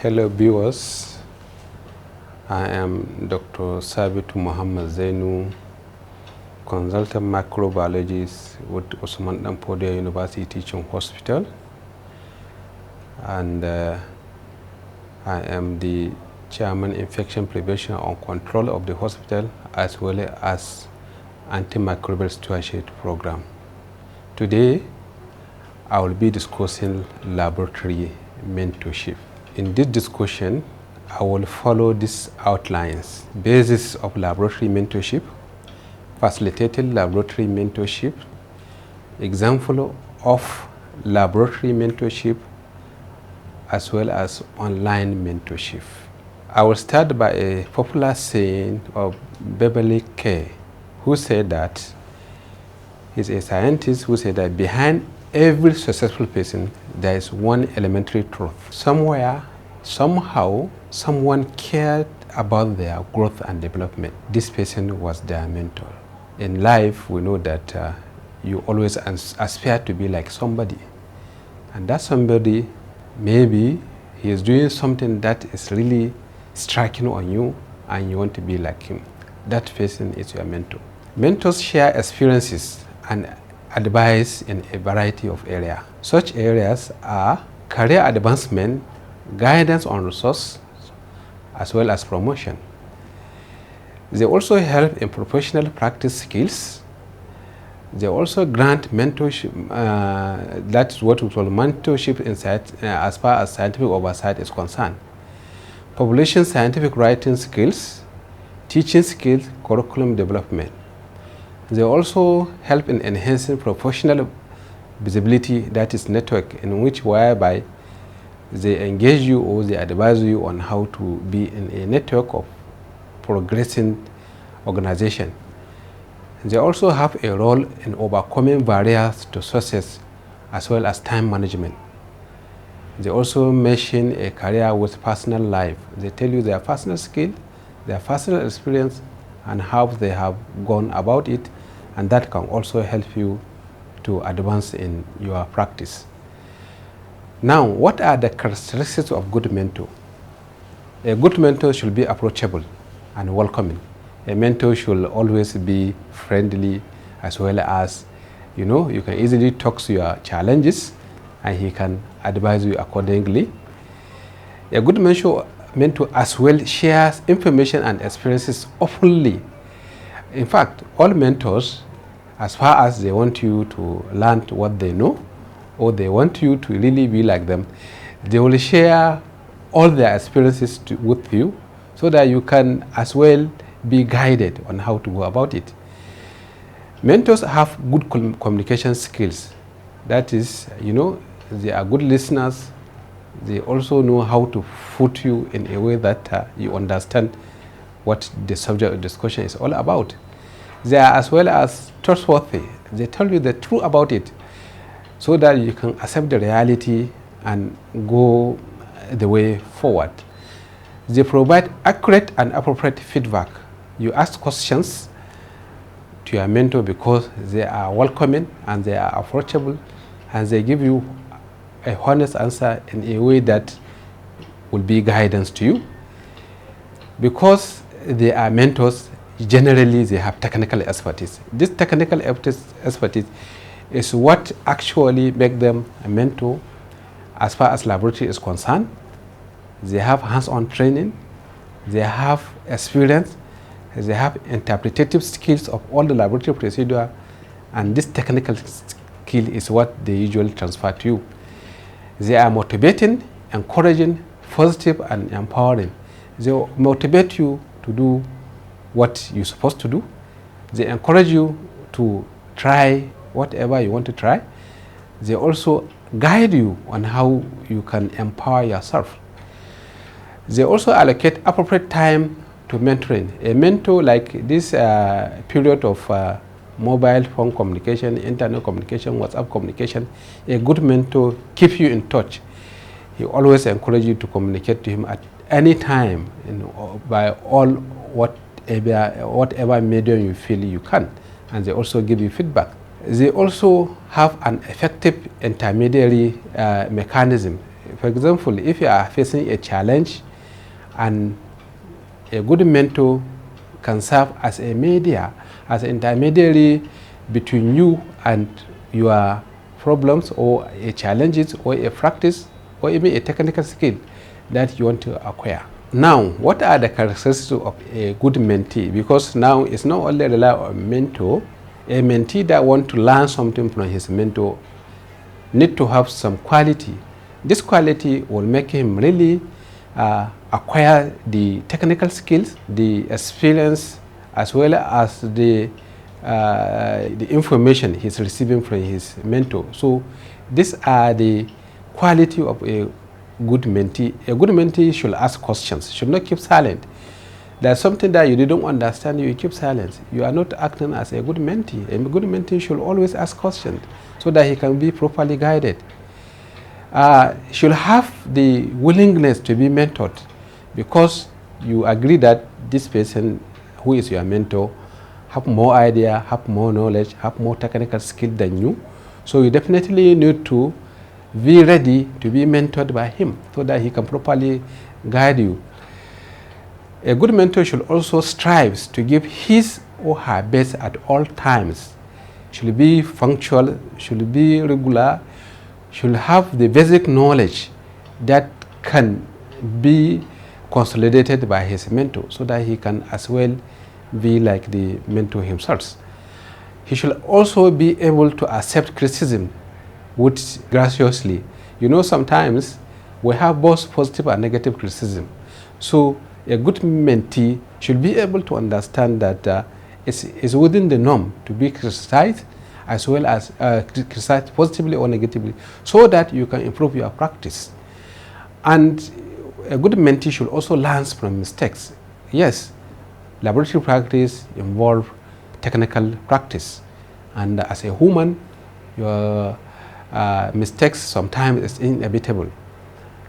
Hello viewers, I am Dr. Sabitu Muhammad Zainu, consultant microbiologist with Osman Danfodio University Teaching Hospital, and I am the Chairman Infection Prevention and Control of the hospital, as well as Antimicrobial Stewardship Program. Today, I will be discussing laboratory mentorship. In this discussion, I will follow these outlines: basis of laboratory mentorship, facilitated laboratory mentorship, example of laboratory mentorship, as well as online mentorship. I will start by a popular saying of Beverly K., who said that he's a scientist who said that behind every successful person, there is one elementary truth. Somewhere, somehow, someone cared about their growth and development. This person was their mentor. In life, we know that you always aspire to be like somebody. And that somebody, maybe he is doing something that is really striking on you and you want to be like him. That person is your mentor. Mentors share experiences and advice in a variety of areas. Such areas are career advancement, guidance on resource, as well as promotion. They also help in professional practice skills. They also grant mentorship, that's what we call mentorship inside, as far as scientific oversight is concerned. Population scientific writing skills, teaching skills, curriculum development. They also help in enhancing professional visibility, that is network, in which whereby they engage you or they advise you on how to be in a network of progressing organization. They also have a role in overcoming barriers to success as well as time management. They also mention a career with personal life. They tell you their personal skill, their personal experience, and how they have gone about it, and that can also help you to advance in your practice. Now, what are the characteristics of good mentor? A good mentor should be approachable and welcoming. A mentor should always be friendly, as well as, you can easily talk to your challenges and he can advise you accordingly. A good mentor as well shares information and experiences openly. In fact, all mentors, as far as they want you to learn what they know, or they want you to really be like them, they will share all their experiences with you so that you can as well be guided on how to go about it. Mentors have good communication skills. That is, they are good listeners. They also know how to put you in a way that you understand what the subject of discussion is all about. They are as well as trustworthy. They tell you the truth about it so that you can accept the reality and go the way forward. They provide accurate and appropriate feedback. You ask questions to your mentor because they are welcoming and they are approachable, and they give you a honest answer in a way that will be guidance to you. Because they are mentors, generally they have technical expertise. This technical expertise is what actually makes them a mentor as far as laboratory is concerned. They have hands-on training, they have experience, they have interpretative skills of all the laboratory procedure, and this technical skill is what they usually transfer to you. They are motivating, encouraging, positive, and empowering. They motivate you to do what you're supposed to do. They encourage you to try whatever you want to try. They also guide you on how you can empower yourself. They also allocate appropriate time to mentoring. A mentor, like this period of mobile phone communication, internet communication, WhatsApp communication, a good mentor keeps you in touch. He always encourages you to communicate to him at any time, by all whatever medium you feel you can, and they also give you feedback. They also have an effective intermediary mechanism. For example, if you are facing a challenge, and a good mentor can serve as a media, as an intermediary between you and your problems or a challenges or a practice or even a technical skill that you want to acquire. Now, what are the characteristics of a good mentee? Because now it's not only rely on mentor. A mentee that want to learn something from his mentor need to have some quality. This quality will make him really acquire the technical skills, the experience, as well as the information he's receiving from his mentor. So these are the quality of a good mentee. A good mentee should ask questions, should not keep silent. There's something that you didn't understand, you keep silent. You are not acting as a good mentee. A good mentee should always ask questions so that he can be properly guided. Should have the willingness to be mentored, because you agree that this person who is your mentor have more idea, have more knowledge, have more technical skill than you. So you definitely need to be ready to be mentored by him so that he can properly guide you. A good mentor should also strive to give his or her best at all times. Should be punctual, should be regular, should have the basic knowledge that can be consolidated by his mentor so that he can as well be like the mentor himself. He should also be able to accept criticism graciously. You know, sometimes we have both positive and negative criticism. So a good mentee should be able to understand that it's within the norm to be criticized, as well as criticized positively or negatively, so that you can improve your practice. And a good mentee should also learn from mistakes. Yes, laboratory practice involves technical practice, and as a human, your mistakes sometimes is inevitable.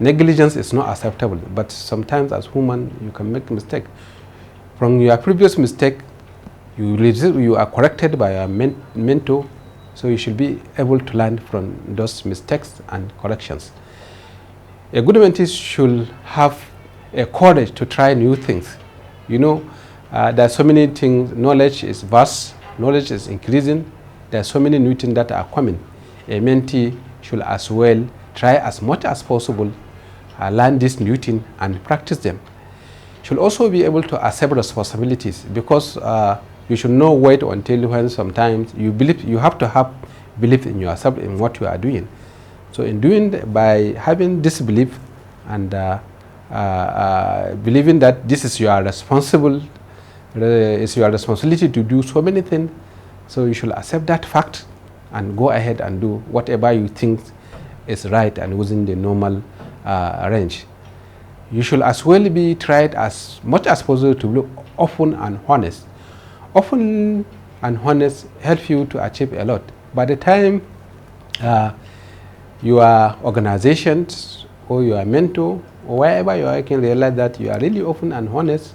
Negligence is not acceptable, but sometimes as human you can make a mistake. From your previous mistake, you are corrected by a mentor, so you should be able to learn from those mistakes and corrections. A good mentee should have a courage to try new things. You know, there are so many things. Knowledge is vast, knowledge is increasing. There are so many new things that are coming. A mentee should as well try as much as possible learn this new thing and practice them. Should also be able to accept responsibilities, because you should not wait until when sometimes you believe. You have to have belief in yourself, in what you are doing. So in doing by having this belief and believing that this is your it's your responsibility to do so many things, so you should accept that fact and go ahead and do whatever you think is right and within the normal range. You should as well be tried as much as possible to be open and honest. Open and honest help you to achieve a lot. By the time your organizations or your mentor or wherever you are can realize that you are really open and honest,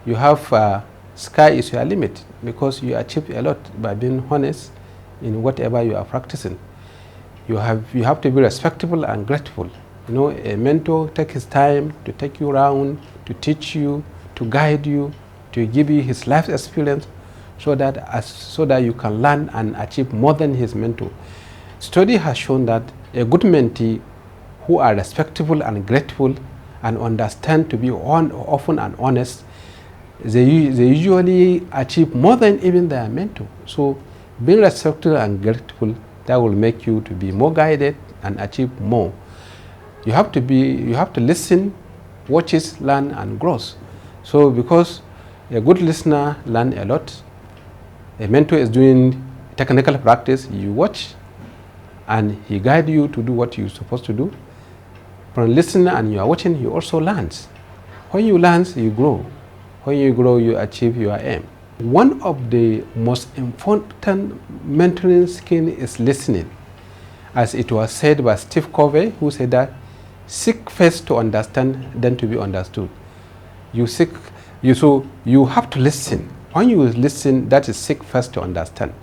you have sky is your limit, because you achieve a lot by being honest in whatever you are practicing. You have to be respectful and grateful. You know, a mentor takes his time to take you around, to teach you, to guide you, to give you his life experience, so that you can learn and achieve more than his mentor. Study has shown that a good mentee who are respectful and grateful and understand to be open and honest, they usually achieve more than even their mentor. So being respectful and grateful, that will make you to be more guided and achieve more. You have to listen, watch it, learn and grow. So because a good listener learns a lot. A mentor is doing technical practice, you watch and he guides you to do what you're supposed to do. From listening and you are watching, you also learn. When you learn, you grow. When you grow, you achieve your aim. One of the most important mentoring skills is listening. As it was said by Steve Covey, who said that seek first to understand, then to be understood. So you have to listen. When you listen, that is seek first to understand,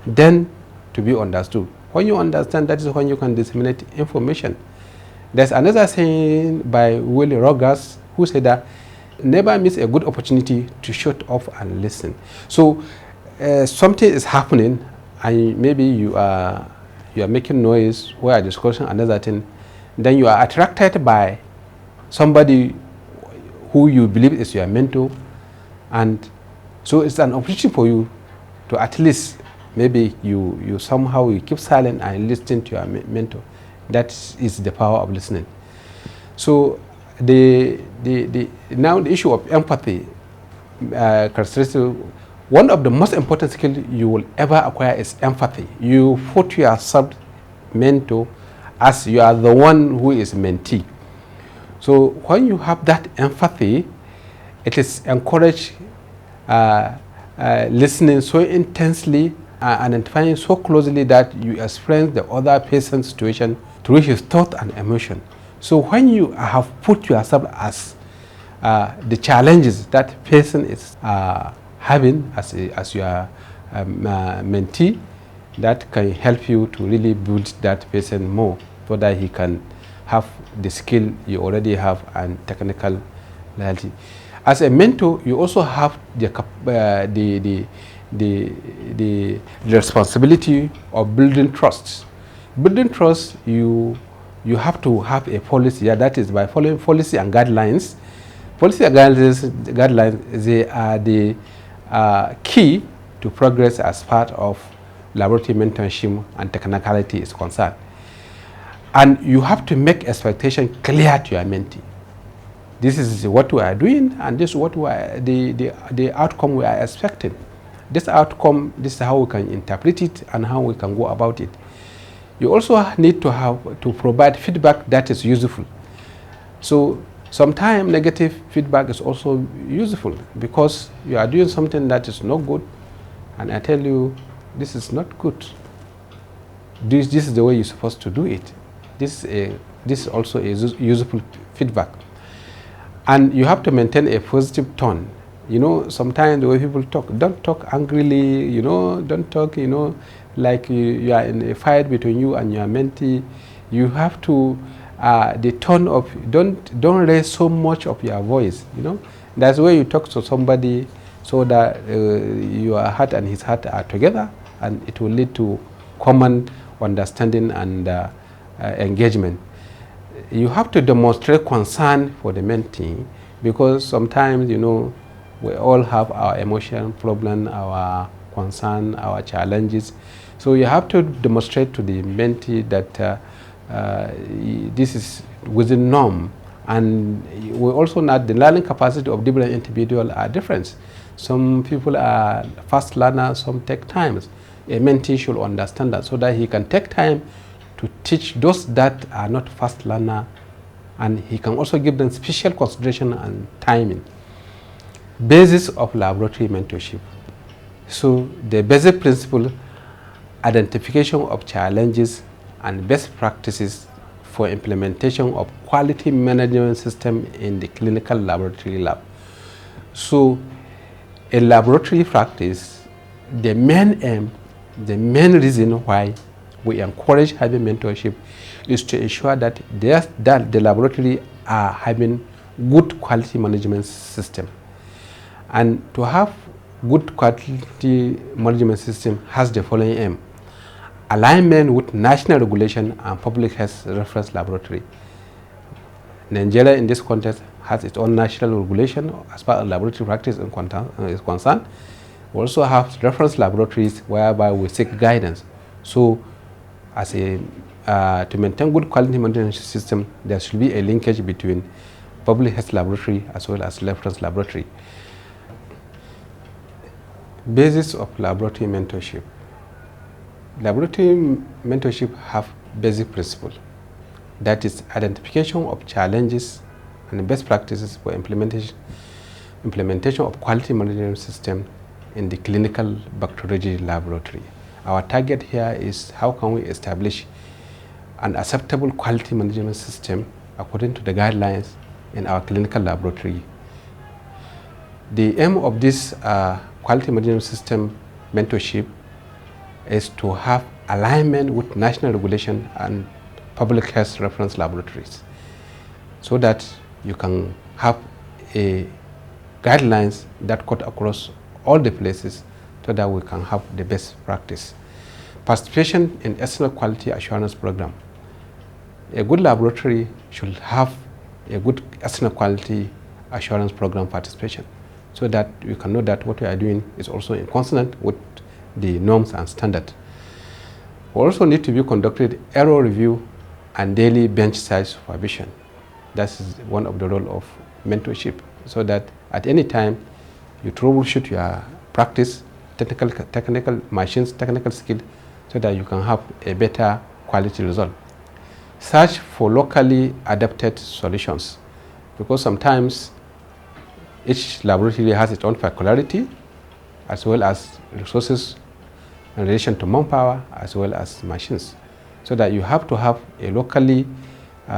then to be understood. When you understand, that is when you can disseminate information. There's another saying by Willie Rogers who said that never miss a good opportunity to shut off and listen. So something is happening and maybe you are making noise or are discussing another thing, then you are attracted by somebody who you believe is your mentor, and so it's an opportunity for you to at least maybe you somehow you keep silent and listen to your mentor. That is the power of listening. So now the issue of empathy characteristic, one of the most important skills you will ever acquire is empathy. You put yourself mentor as you are the one who is mentee. So when you have that empathy, it is encouraged listening so intensely, identifying so closely that you experience the other person's situation through his thought and emotion. So when you have put yourself as the challenges that person is having as your mentee, that can help you to really build that person more so that he can have the skill you already have and technical loyalty. As a mentor, you also have the responsibility of building trust. Building trust, you have to have a policy, that is by following policy and guidelines. Policy and guidelines, they are the key to progress as part of laboratory mentorship and technicality is concerned. And you have to make expectation clear to your mentee. This is what we are doing, and this is what we are, the outcome we are expecting. This outcome, this is how we can interpret it and how we can go about it. You also need to provide feedback that is useful. So sometimes negative feedback is also useful because you are doing something that is not good, and I tell you, this is not good. This is the way you're supposed to do it. This is also a useful feedback. And you have to maintain a positive tone. You know, sometimes the way people talk, don't talk angrily, you know, don't talk, you know, like you are in a fight between you and your mentee. You have to, the tone of, don't raise so much of your voice, you know. That's where you talk to somebody so that your heart and his heart are together, and it will lead to common understanding and engagement. You have to demonstrate concern for the mentee, because sometimes, you know, we all have our emotional problem, our concern, our challenges. So you have to demonstrate to the mentee that this is within norm. And we also know the learning capacity of different individuals are different. Some people are fast learners, some take time. A mentee should understand that so that he can take time to teach those that are not fast learner, and he can also give them special consideration and timing. Basis of laboratory mentorship. So the basic principle, identification of challenges and best practices for implementation of quality management system in the clinical laboratory lab. So in laboratory practice, the main aim, the main reason why we encourage having mentorship is to ensure that the laboratory are having good quality management system. And to have good quality management system has the following aim: alignment with national regulation and public health reference laboratory. Nigeria in this context has its own national regulation as far as laboratory practice is concerned. We also have reference laboratories whereby we seek guidance. So as a to maintain good quality management system, there should be a linkage between public health laboratory as well as reference laboratory. Basis of laboratory mentorship. Laboratory mentorship have basic principle, that is identification of challenges and best practices for implementation of quality management system in the clinical bacteriology laboratory. Our target here is how can we establish an acceptable quality management system according to the guidelines in our clinical laboratory. The aim of this quality management system mentorship is to have alignment with national regulation and public health reference laboratories, so that you can have a guidelines that cut across all the places, so that we can have the best practice. Participation in external quality assurance program. A good laboratory should have a good external quality assurance program participation, so that you can know that what we are doing is also in consonant with the norms and standards. We also need to be conducted error review and daily bench side supervision. That is one of the role of mentorship, so that at any time you troubleshoot your practice, technical machines, technical skill, so that you can have a better quality result. Search for locally adapted solutions, because sometimes each laboratory has its own peculiarity, as well as resources in relation to manpower, as well as machines, so that you have to have a locally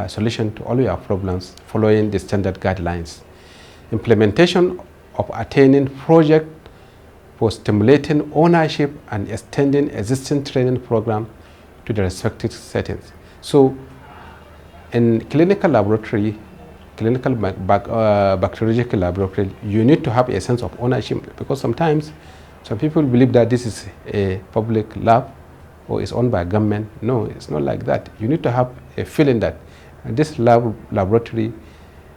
solution to all your problems following the standard guidelines. Implementation of attaining project for stimulating ownership and extending existing training program to the respective settings. So in clinical laboratory, clinical bacteriological laboratory, you need to have a sense of ownership, because sometimes some people believe that this is a public lab or is owned by government. No, it's not like that. You need to have a feeling that this laboratory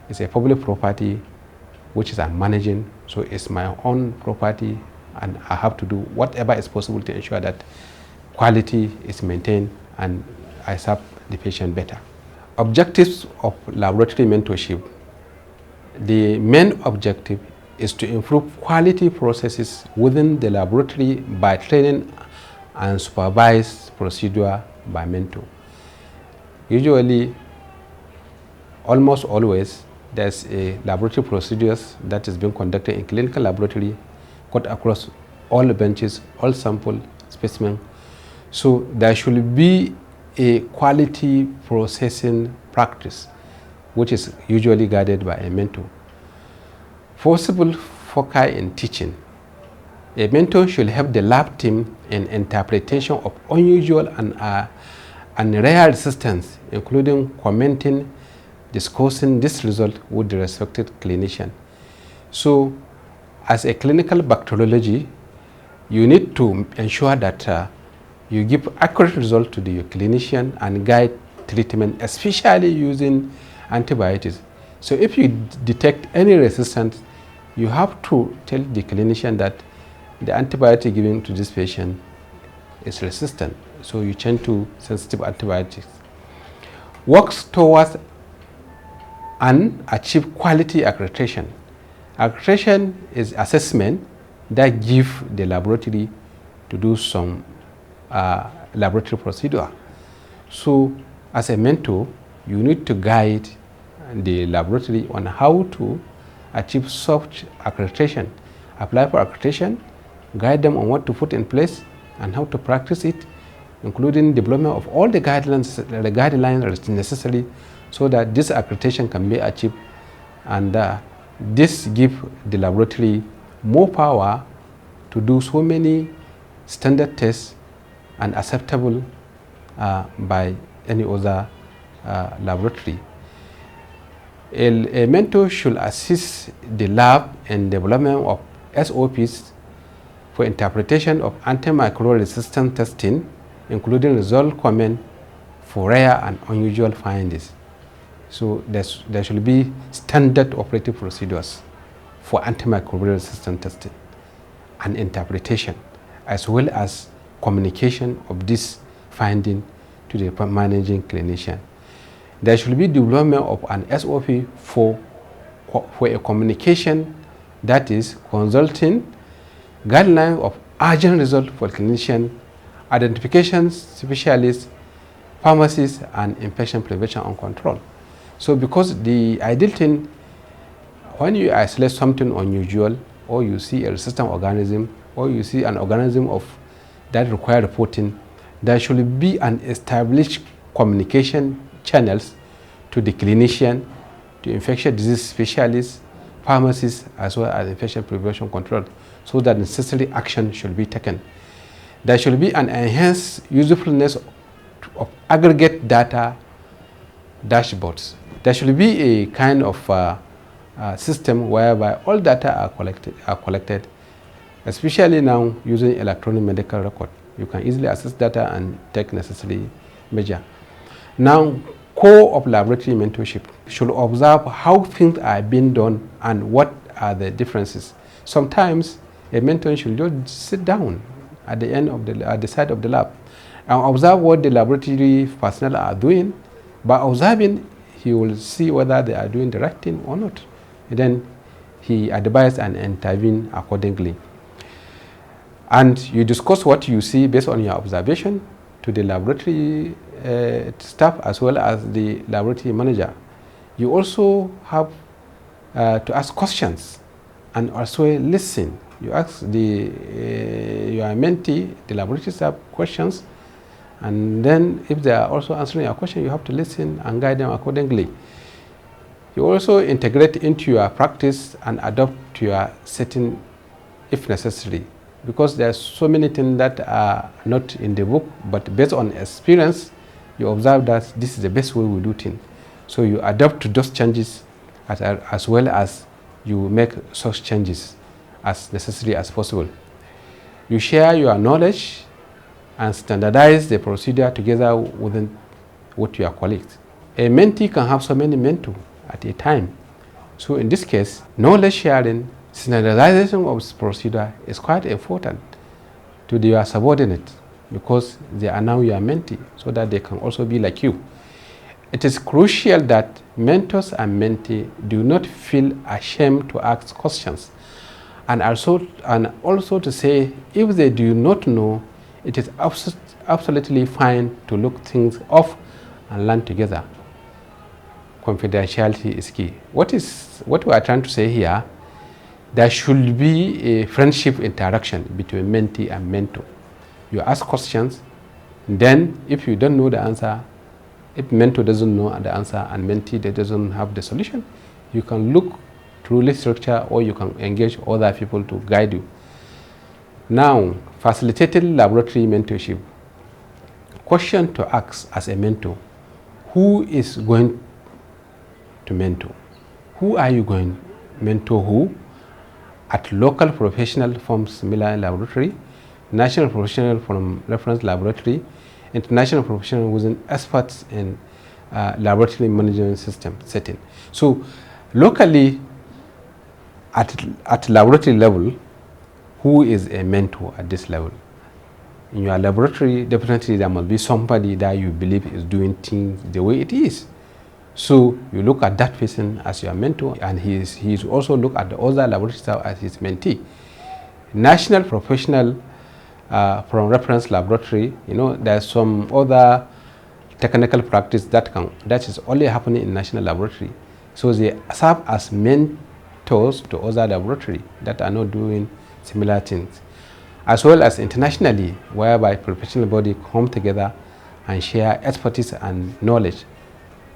is a public property which is I'm managing, so it's my own property, and I have to do whatever is possible to ensure that quality is maintained and I serve the patient better. Objectives of laboratory mentorship. The main objective is to improve quality processes within the laboratory by training and supervise procedure by mentor. Usually, almost always, there's a laboratory procedures that is being conducted in clinical laboratory, cut across all the benches, all sample specimen. So there should be a quality processing practice, which is usually guided by a mentor. Forcible foci in teaching. A mentor should help the lab team in interpretation of unusual and rare resistance, including commenting, discussing this result with the respected clinician. So as a clinical bacteriology, you need to ensure that you give accurate result to the clinician and guide treatment, especially using antibiotics. So if you detect any resistance, you have to tell the clinician that the antibiotic given to this patient is resistant, so you change to sensitive antibiotics. Works towards and achieve quality accreditation. Accreditation is assessment that give the laboratory to do some laboratory procedure. So as a mentor, you need to guide the laboratory on how to achieve such accreditation, apply for accreditation, guide them on what to put in place and how to practice it, including development of all the guidelines necessary, so that this accreditation can be achieved, and this gives the laboratory more power to do so many standard tests and acceptable by any other laboratory. A mentor should assist the lab in development of SOPs for interpretation of antimicrobial resistance testing, including result comment for rare and unusual findings. So there should be standard operating procedures for antimicrobial resistance testing and interpretation, as well as communication of this finding to the managing clinician. There should be development of an SOP for a communication, that is consulting, guideline of urgent result for clinician, identification specialists, pharmacists, and infection prevention and control. So because the ideal thing, when you isolate something unusual, or you see a resistant organism, or you see an organism of that require reporting, there should be an established communication channels to the clinician, to infectious disease specialists, pharmacists, as well as infection prevention control, so that necessary action should be taken. There should be an enhanced usefulness of aggregate data dashboards. There should be a kind of system whereby all data are collected, especially now using electronic medical record. You can easily access data and take necessary measure. Now, core of laboratory mentorship should observe how things are being done and what are the differences. Sometimes a mentor should just sit down at the side of the lab and observe what the laboratory personnel are doing. By observing, he will see whether they are doing the right thing or not. And then he advises and intervene accordingly. And you discuss what you see based on your observation to the laboratory staff as well as the laboratory manager. You also have to ask questions and also listen. You ask your mentee, the laboratory staff, questions, and then if they are also answering your question, you have to listen and guide them accordingly. You also integrate into your practice and adopt to your setting if necessary, because there are so many things that are not in the book, but based on experience, you observe that this is the best way we do things. So you adapt to those changes as well as you make such changes as necessary as possible. You share your knowledge and standardize the procedure together with your colleagues. A mentee can have so many mentors at a time. So in this case, knowledge sharing, standardization of procedure is quite important to your subordinates, because they are now your mentee, so that they can also be like you. It is crucial that mentors and mentee do not feel ashamed to ask questions, and also to say if they do not know, it is absolutely fine to look things up and learn together. Confidentiality is key. What we are trying to say here, there should be a friendship interaction between mentee and mentor. You ask questions, then if you don't know the answer, if mentor doesn't know the answer and mentee doesn't have the solution, you can look through literature or you can engage other people to guide you. Now, facilitated laboratory mentorship. Question to ask as a mentor: who is going to mentor? Who are you going to mentor? Who? At local professional from similar laboratory, national professional from reference laboratory, international professional within experts in laboratory management system setting. So locally, at laboratory level, who is a mentor at this level? In your laboratory, definitely there must be somebody that you believe is doing things the way it is. So you look at that person as your mentor, and he's also look at the other laboratory staff as his mentee. National professional from reference laboratory, there's some other technical practice that is only happening in national laboratory. So they serve as mentors to other laboratory that are not doing similar things. As well as internationally, whereby professional body come together and share expertise and knowledge,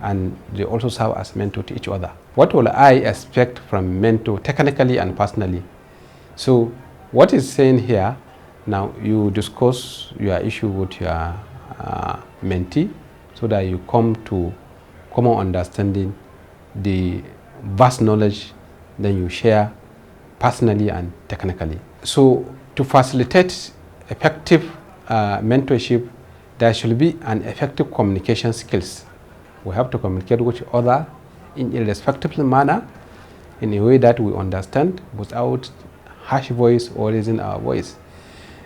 and they also serve as mentor to each other. What will I expect from mentor technically and personally? So what is saying here, now you discuss your issue with your mentee so that you come to common understanding, the vast knowledge, then you share personally and technically. So to facilitate effective mentorship, there should be an effective communication skills. We have to communicate with each other in a respectful manner, in a way that we understand without harsh voice or raising our voice.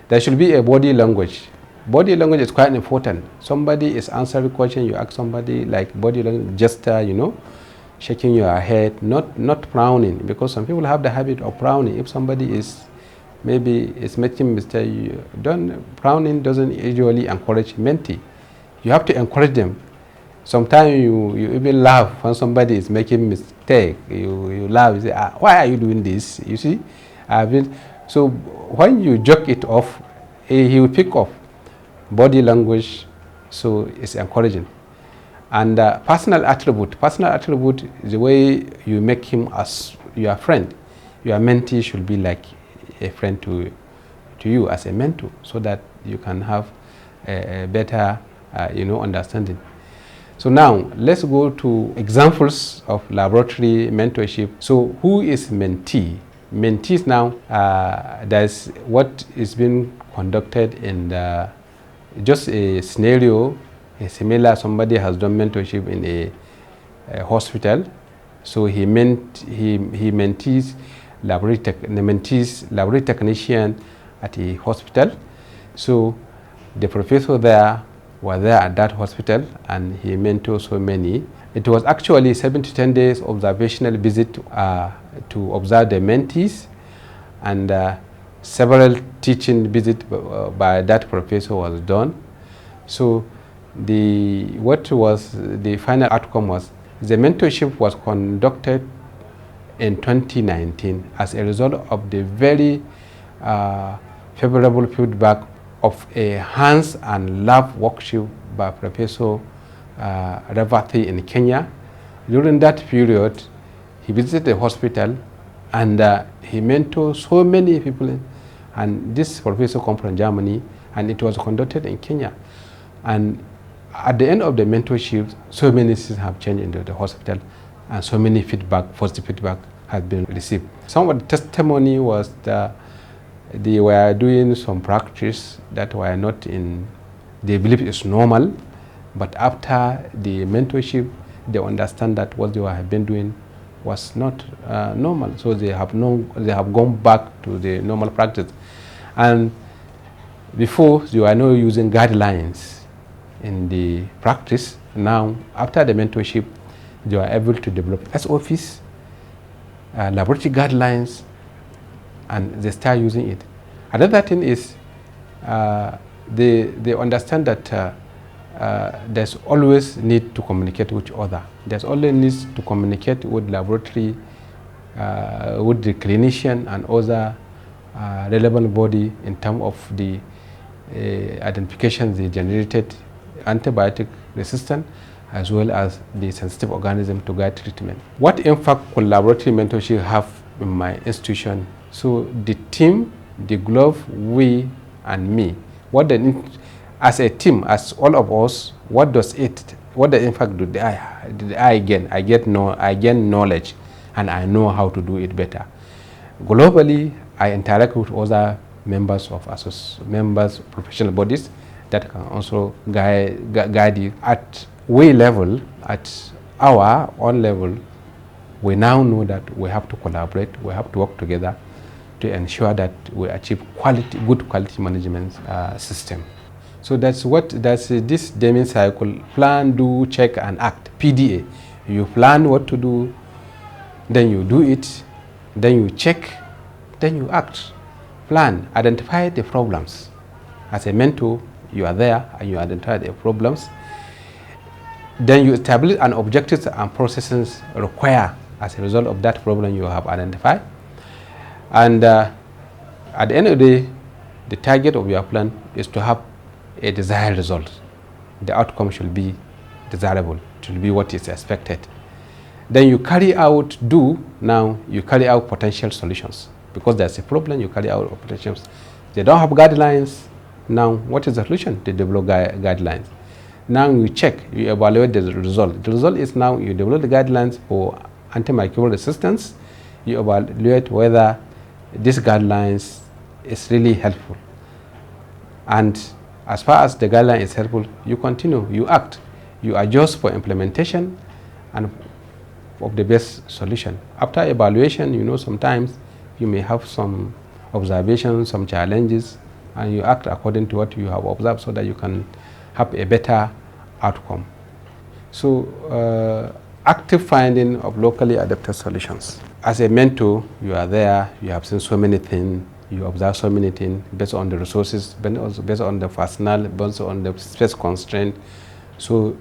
There should be a body language. Body language is quite important. Somebody is answering a question, you ask somebody, like body language gesture, shaking your head, not frowning, because some people have the habit of frowning. If somebody is making mistake, frowning doesn't usually encourage mentee. You have to encourage them. Sometimes you even laugh when somebody is making mistake. You laugh, you say, why are you doing this? You see? So when you joke it off, he will pick up body language, so it's encouraging. And personal attribute is the way you make him as your friend. Your mentee should be like a friend to you as a mentor, so that you can have a better understanding. So now let's go to examples of laboratory mentorship. So who is mentee? Mentees now, that's what is being conducted in just a scenario, a similar, somebody has done mentorship in a hospital. So he mentees laboratory technician at a hospital. So the professor there was there at that hospital and he mentored so many. It was actually 7 to 10 days observational visit to observe the mentees, and several teaching visits by that professor was done. So what was the final outcome was the mentorship was conducted in 2019 as a result of the very favorable feedback of a hands and lab workshop by Professor Ravathi in Kenya. During that period, he visited the hospital and he mentored so many people. And this professor comes from Germany, and it was conducted in Kenya. And at the end of the mentorship, so many things have changed into the hospital, and so many positive feedback has been received. Some of the testimony was that they were doing some practice that were not in, they believe is normal, but after the mentorship, they understand that what they have been doing was not normal. So they have gone back to the normal practice. And before, they were not using guidelines in the practice. Now, after the mentorship, they were able to develop SOPs, laboratory guidelines, and they start using it. Another thing is they understand that there's always need to communicate with each other. There's always needs to communicate with laboratory, with the clinician and other relevant body in terms of the identification they generated, antibiotic resistant, as well as the sensitive organism to guide treatment. What impact could laboratory mentorship have in my institution? So the team, the glove, we and me, as a team, as all of us, what the impact did I gain? I gain knowledge, and I know how to do it better. Globally, I interact with other members of professional bodies that can also guide you. At we level, at our own level, we now know that we have to collaborate, we have to work together to ensure that we achieve good quality management system. So that's this Deming cycle: plan, do, check, and act. PDA. You plan what to do, then you do it, then you check, then you act. Plan, identify the problems. As a mentor, you are there and you identify the problems. Then you establish an objectives and processes required as a result of that problem you have identified. And at the end of the day, the target of your plan is to have a desired result. The outcome should be desirable, it should be what is expected. Then you carry out potential solutions. Because there's a problem, you carry out potentials. They don't have guidelines. Now, what is the solution? They develop guidelines. Now you check, you evaluate the result. The result is now you develop the guidelines for antimicrobial resistance. You evaluate whether these guidelines is really helpful. And as far as the guideline is helpful, you continue, you act, you adjust for implementation and of the best solution. After evaluation, sometimes you may have some observations, some challenges, and you act according to what you have observed so that you can have a better outcome. So active finding of locally adapted solutions. As a mentor, you are there, you have seen so many things, you observe so many things based on the resources, based on the personnel, based on the space constraint. So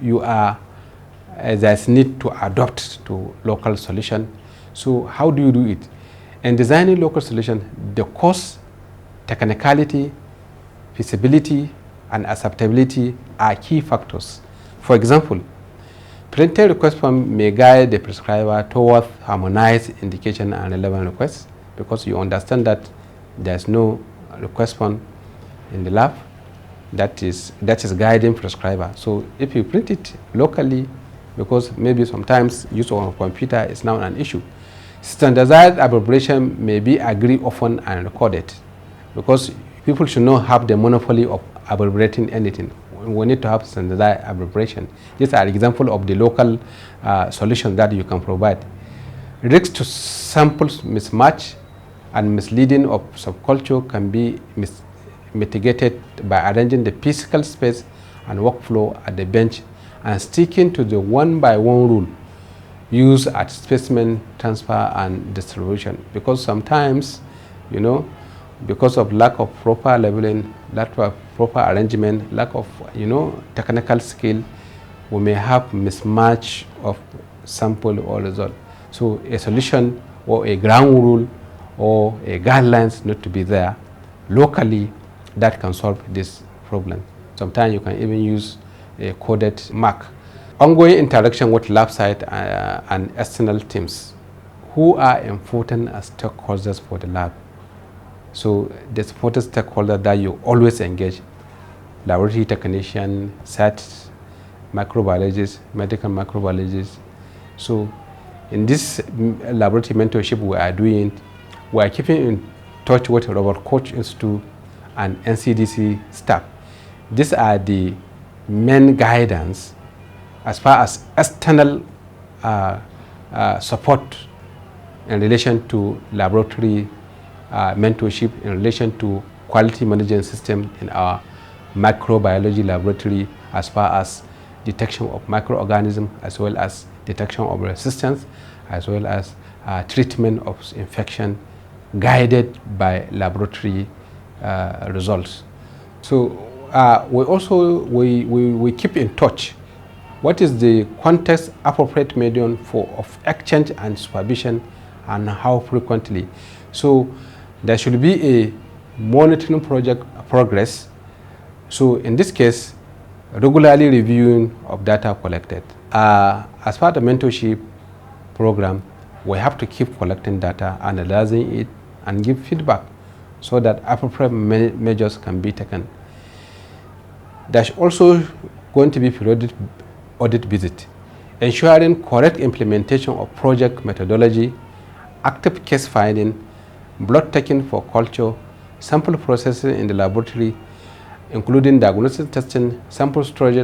there's need to adopt to local solution. So how do you do it? In designing local solution, the cost, technicality, feasibility, and acceptability are key factors. For example, printed request form may guide the prescriber towards harmonized indication and relevant requests, because you understand that there's no request form in the lab. that is guiding prescriber. So if you print it locally, because maybe sometimes use of a computer is now an issue, standardized abbreviation may be agreed often and recorded, because people should not have the monopoly of abbreviating anything. We need to have standardized abbreviation. These are examples of the local solutions that you can provide. Risks to samples mismatch and misleading of subculture can be mitigated by arranging the physical space and workflow at the bench and sticking to the one-by-one rule used at specimen transfer and distribution. Because sometimes, you know, because of lack of proper labeling, lack of proper arrangement, lack of, you know, technical skill, we may have mismatch of sample or result. So a solution or a ground rule or a guidelines need to be there locally that can solve this problem. Sometimes you can even use a coded mark. Ongoing interaction with lab site and external teams who are important as stakeholders for the lab. So the important stakeholder that you always engage: laboratory technician, site microbiologists, medical microbiologists. So in this laboratory mentorship we are doing, we are keeping in touch with Robert Koch Institute and NCDC staff. These are the main guidance as far as external support in relation to laboratory mentorship, in relation to quality management system in our microbiology laboratory, as far as detection of microorganisms, as well as detection of resistance, as well as treatment of infection, guided by laboratory results. So we keep in touch. What is the context appropriate medium of exchange and supervision, and how frequently? So there should be a monitoring progress. So in this case, regularly reviewing of data collected. As part of the mentorship program, we have to keep collecting data, analyzing it, and give feedback so that appropriate measures can be taken. There's also going to be periodic audit visit, ensuring correct implementation of project methodology, active case finding, blood taking for culture, sample processing in the laboratory, including diagnostic testing, sample storage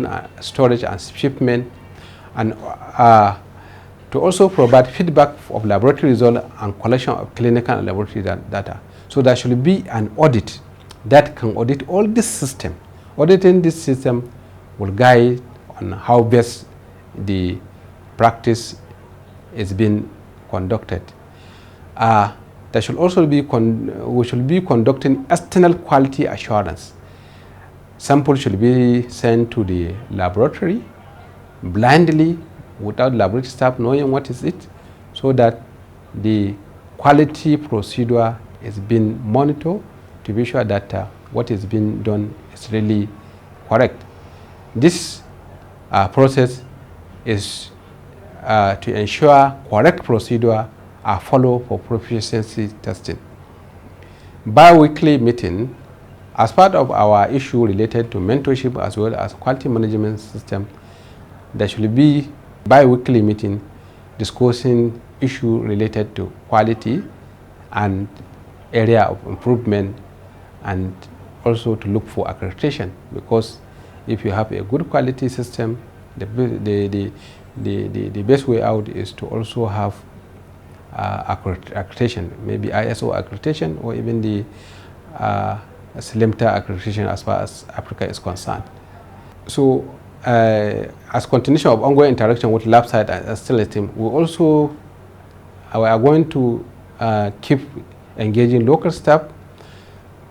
and shipment, and to also provide feedback of laboratory results and collection of clinical and laboratory data. So there should be an audit that can audit all this system. Auditing this system will guide on how best the practice is being conducted. There should also be we should be conducting external quality assurance. Samples should be sent to the laboratory blindly, without laboratory staff knowing what is it, so that the quality procedure is being monitored to be sure that what is being done is really correct. This process is to ensure correct procedure are followed for proficiency testing. Bi-weekly meeting, as part of our issue related to mentorship as well as quality management system, there should be bi-weekly meeting discussing issue related to quality and area of improvement, and also to look for accreditation, because if you have a good quality system, the best way out is to also have accreditation, maybe ISO accreditation or even the SLMTA accreditation as far as Africa is concerned. So as continuation of ongoing interaction with lab site and external team, we also are going to keep engaging local staff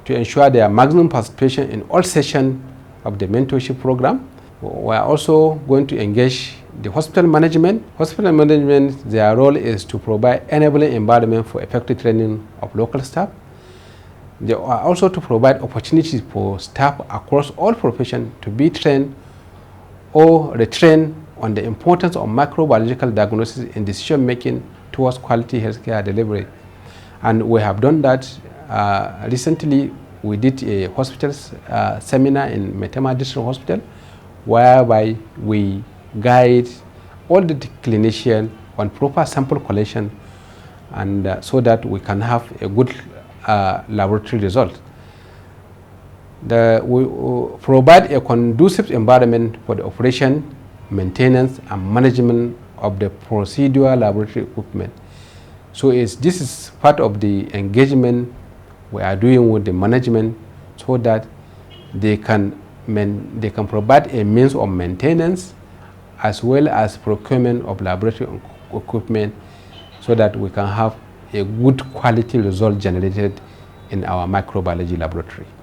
to ensure their maximum participation in all sessions of the mentorship program. We are also going to engage the hospital management. Hospital management, their role is to provide enabling environment for effective training of local staff. They are also to provide opportunities for staff across all professions to be trained or retrained on the importance of microbiological diagnosis in decision making towards quality healthcare delivery. And we have done that recently we did a hospital seminar in Metema District Hospital, whereby we guide all the clinicians on proper sample collection, and so that we can have a good laboratory result. We provide a conducive environment for the operation, maintenance, and management of the procedural laboratory equipment. So this is part of the engagement we are doing with the management, so that they can provide a means of maintenance as well as procurement of laboratory equipment, so that we can have a good quality result generated in our microbiology laboratory.